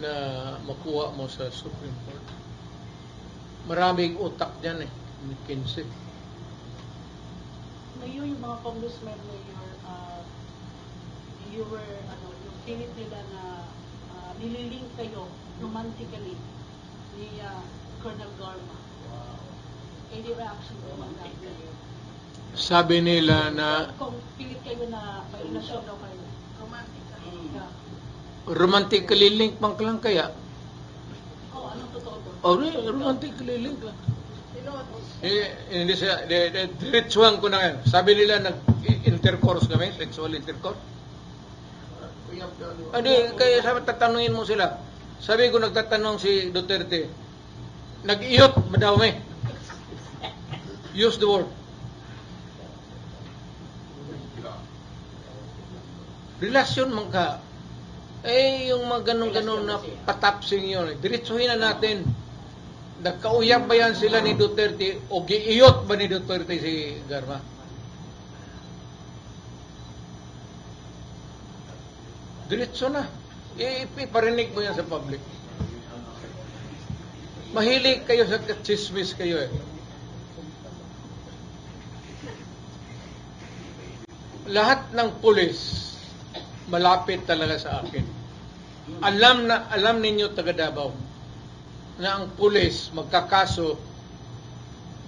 na makuha mo sa Supreme Court. Maraming utak dyan eh. 15. Ngayon, yung mga congressmen, yung pilit nila na nililink kayo romantically ni Colonel Garma. Any reaction naman natin? Sabi nila na Kung pilit kayo na may relasyon daw kayo. romantically linked pang lang kaya? Anong totoo to? Romantically linked lang. Hindi siya, diretsuhan ko na ngayon. Sabi nila nag-intercourse kami, sexual intercourse. Kaya sabi, tatanungin mo sila. Sabi ko, nagtatanong si Duterte, nag-iyot ba daw may? Use the word. Relasyon man ka. Yung mga ganun-ganun na patapsing yun. Diretsuhin na natin. Nagkauyab ba yan sila ni Duterte o giiyot ba ni Duterte si Garma? Diretso na. Iparinig mo yan sa public. Mahilig kayo sa chismis kayo eh. Lahat ng pulis malapit talaga sa akin. Alam ninyo taga Davao na ang pulis magkakaso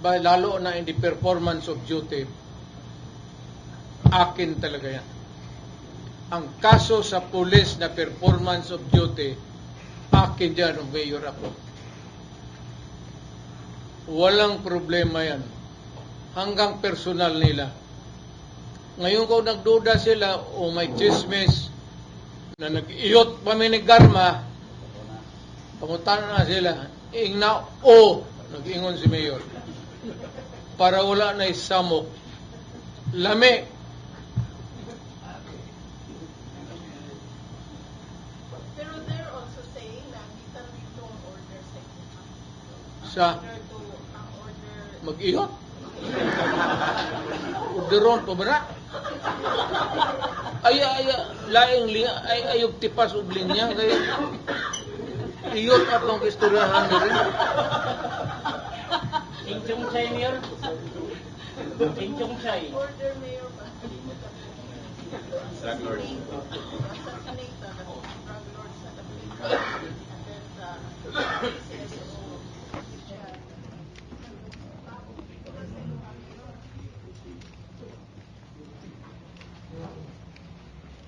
lalo na in the performance of duty, akin talaga yan. Ang kaso sa pulis na performance of duty, akin dyan ang mayor ako. Walang problema yan. Hanggang personal nila. Ngayon ko nagduda sila o may chismis na nag-iyot pa ni Garma, pamunta na sila, nag-ingon si Mayor. Para wala na isamok. Lami. Pero they're also saying na kita rito ang order Sa mag-iyot. Orderon pa ba? Ayog tipas ublin niya kaya iyot atong istoryahan na rin. Inchong chay, Mayor. Inchong chay. order mayor ba? Drug lord. Assassinate the drug lord sa and then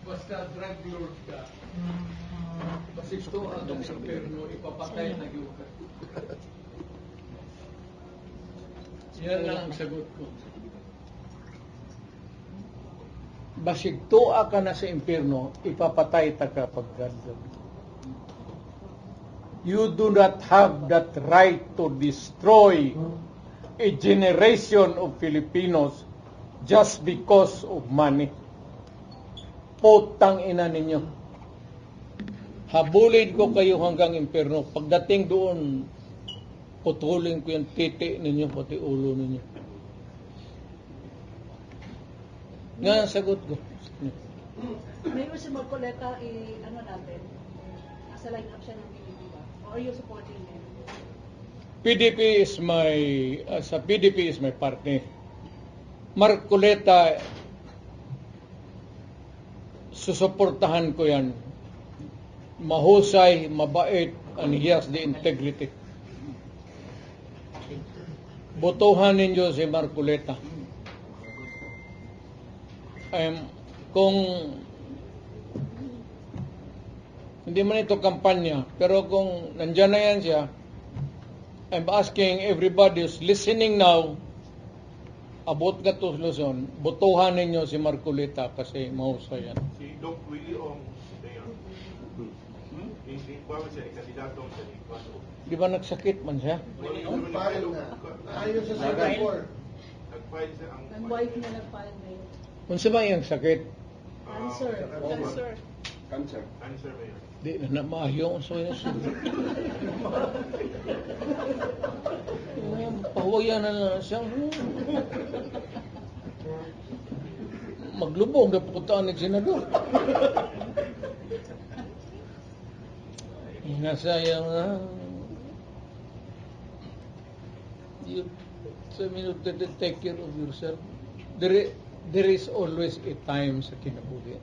Basta drug lord ka, basig to ang impyerno, ipapatay na yun ka. Yan lang ang sagot ko. Basig to ka na sa impyerno, ipapatay ta ka pagkadto. You do not have that right to destroy a generation of Filipinos just because of money. Putang ina ninyo. Habulin ko kayo hanggang impyerno. Pagdating doon, putulin ko yung titi ninyo, pati ulo ninyo. Nga ang sagot ko. Mayor si Marcoleta, natin, nasa line-up siya ng PDP ba? Or are you supporting him? PDP is my partner. Marcoleta, susuportahan ko yan. Mahusay, mabait, and he has the integrity. Botohan ninyo si Marcoleta. Kung hindi man ito kampanya, pero kung nandyan na yan siya, I'm asking everybody who's listening now, abot ka to Luzon, botohan ninyo si Marcoleta kasi mahusay yan. Si Doc Willie Ong, Mayor. Bawa siya, kandidato siya. Di ba nagsakit man siya? Ayaw siya sa Singapore. Nag-file siya ang... Ang wife niya nag-file ngayon. Kung sa ba yung sakit? Cancer. Cancer. Cancer, Mayor. Di na maayo ang soya siya. Pahuwayan na siya. Maglubog na pupuntaan ng senador. Nasayang na. You, sa minute to take care of yourself. There is always a time sa kinabuhi.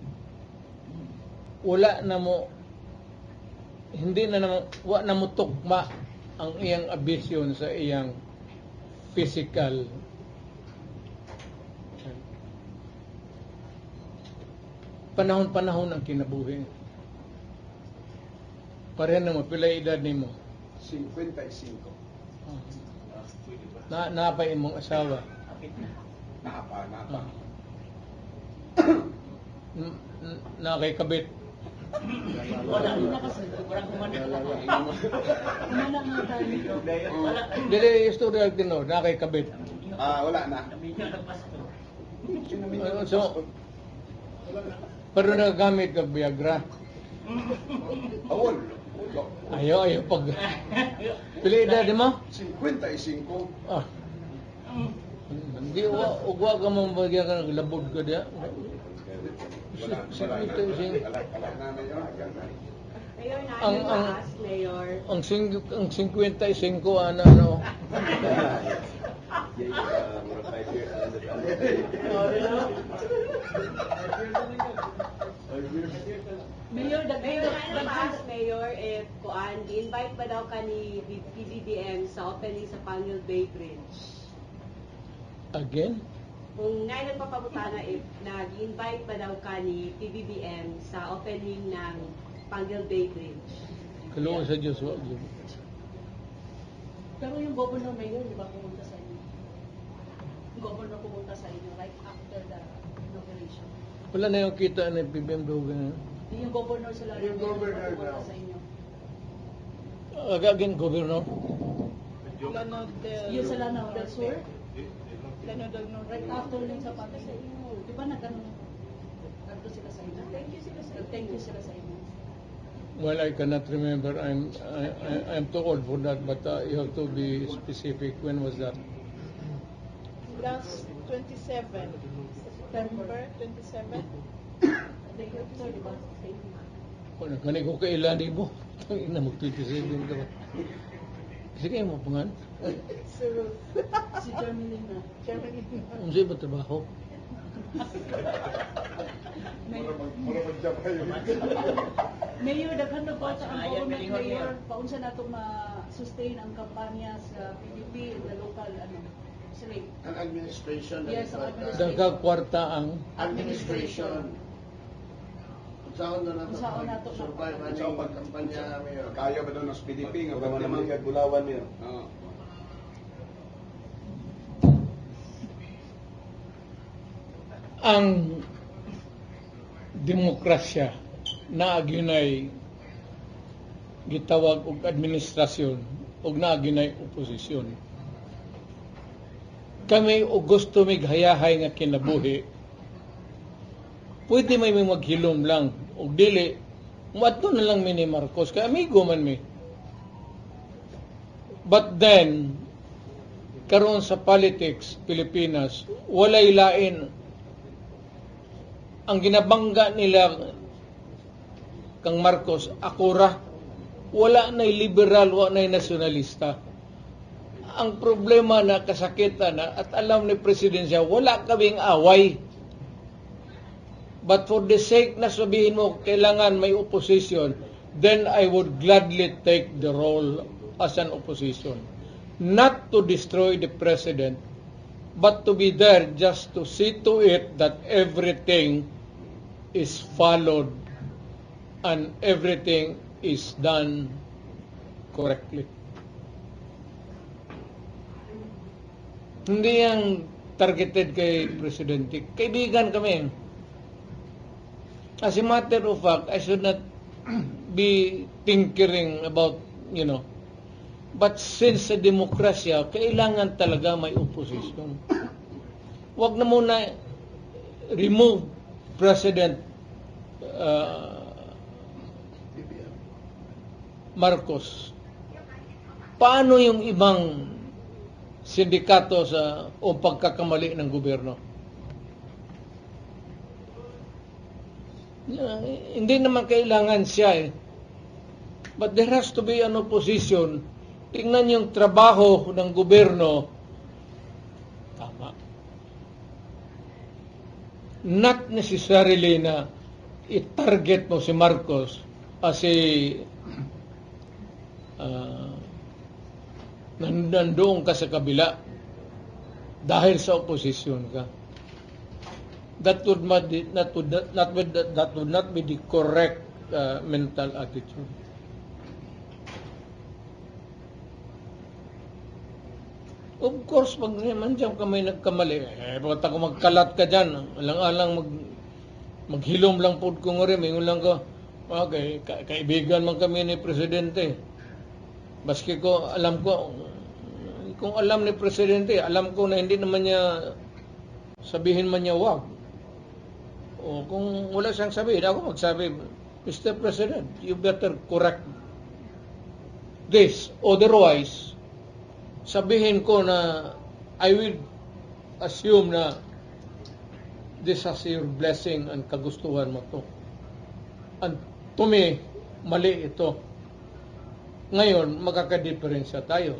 Wala na mo, hindi na naman, wala na mo tukma ang iyang ambisyon sa iyang physical. Panahon-panahon ang kinabuhi. Pareha na mo, pila edad ni mo. 55. Napay mong asawa. Napa. Nakay kabit. Wala na kasi. Wala kumana. Kumana nga tayo. Wala. Dili istorya tino, nakay kabit. Wala na. Nabigyan ng pasto. So, pero nagagamit ka Viagra. Awol. Ayaw pag. Pila edad mo? 55. Ah. Hindi, ugwa ka mong bagyan ka, naglabod ka diya. Wala namin yun. Mayor, Ang- naano ang- baas, Mayor? Ang 55, ano. Mayor, Mayor, naano baas, Mayor, if kuan, di-invite ba daw ka ni PBBM sa opening sa Pangil Bay Bridge? Again? Kung ngayon nagpapabutana, if nag-invite ba daw ka ni PBBM sa opening ng Pangil Bay Bridge? Kaluwa sa Diyos, wag yun. pero yung governor mayor, di ba pumunta sa inyo? Yung governor pumunta sa inyo right after the inauguration. Wala na yung kita ng PBM Dogan. Yung governor sila rin Yung governor pumunta daw. sa inyo. Again, governor. Lano del... Yung sa Lanao del Sur, Lano del Norte. right after nung sa pati sa inyo. Di ba nagto sila sa inyo? Thank you sila sa inyo. Well, I cannot remember. I'm too old for that, but you have to be specific. When was that? Last 27. September 27. Thank you, sir, di ba? Thank you. Kung nagkani ko kailan di mo, ina mo 27 ka ba? Sige mo pangan. Si Ruth. Si Germany na. Germany. Ang sa'yo ba trabaho? Mura mag-jabay yun. Mayor, daghan na po sa ang Ayaw, government malingon mayor, niya. paunsa na ito ma-sustain ang kampanya sa PDP in the local, slate. An administration. Yes, ang administration. Dagkakwarta ang Administration. Saan na nato? Saan na to? Survive ang pagkampanya mayor. Kaya ba doon ng PDP? Nga Wala ba naman naman? Bulawan mayor. Oo. ang demokrasya na aginay gitawag og administrasyon og na aginay oposisyon. Kami og gusto mig hayahay nga kinabuhi. Pwede may maghilom lang og dili muadto na lang mi ni Marcos kay amigo man mi. But then karon sa politics Pilipinas walay lain ang ginabangga nila kang Marcos akura wala nay liberal wala nay nasyonalista. Ang problema na kasakitan na at alam ni presidensya wala kaming away. But for the sake na sabihin mo kailangan may opposition, then I would gladly take the role as an opposition. Not to destroy the president, but to be there just to see to it that everything is followed and everything is done correctly. Hindi yang targeted kay presidente. Kaibigan kami. As a matter of fact, I should not be tinkering about, but since sa demokrasya, kailangan talaga may opposition. Wag na muna remove President Marcos. Paano yung ibang sindikato o pagkakamali ng gobyerno? Hindi naman kailangan siya But there has to be an opposition. Tingnan yung trabaho ng gobyerno. Tama. Not necessarily na i-target mo si Marcos as a nandoon ka sa kabila dahil sa opposition ka. That would not be the correct mental attitude. Of course, pag naman dyan ka may nagkamali, bakit ako magkalat ka dyan? Alang-alang maghilom lang po ko nga rin. Mingon lang ko, okay, kaibigan man kami ni Presidente. Baski ko, alam ko, kung alam ni Presidente, alam ko na hindi naman niya sabihin man niya wag. O kung wala siyang sabihin, ako magsabi, Mr. President, you better correct this. Otherwise, sabihin ko na I will assume na this is your blessing and kagustuhan mo to. And to me, mali ito. Ngayon, magkakadiferensya tayo.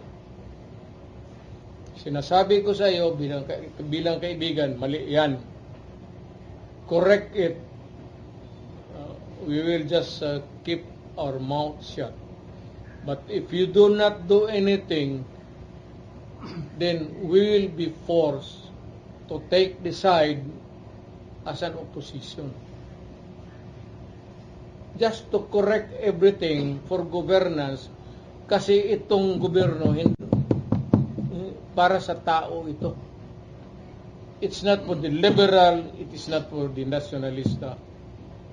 Sinasabi ko sa iyo bilang kaibigan, mali yan. Correct it. We will just keep our mouth shut. But if you do not do anything, then we will be forced to take the side as an opposition. Just to correct everything for governance, kasi itong gobyerno para sa tao ito. It's not for the liberal, it is not for the nationalista,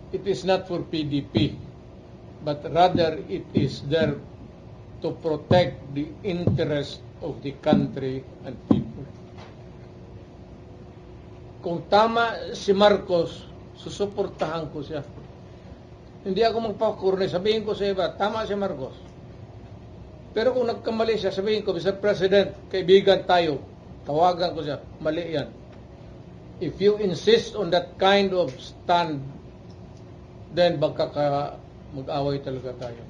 it is not for PDP, but rather it is there to protect the interest of the country and people. Kung tama si Marcos, susuportahan ko siya. Hindi ako magpakurne, sabihin ko sa iba, tama si Marcos. Pero kung nagkamali siya, sabihin ko, Mr. President, kaibigan tayo, tawagan ko siya, mali yan. If you insist on that kind of stand, then mag-away talaga tayo.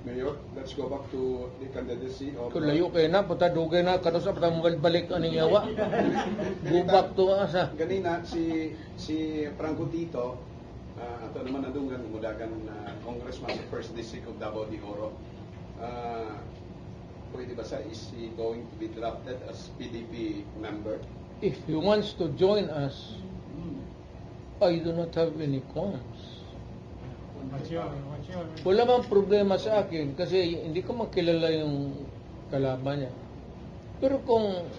Mayor, let's go back to the candidacy of... Kung layo kayo na, puta dugay na, kanos sa balik aning yawa. Go back to asa. Ganina, si Franco Tito, ato naman nadungan, mudagan na congressman sa 1st District of Davao de Oro. Pwede ba is he going to be drafted as PDP member? If he wants to join us, I do not have any qualms. Wala bang problema sa akin kasi hindi ko makilala yung kalaban niya. Pero kung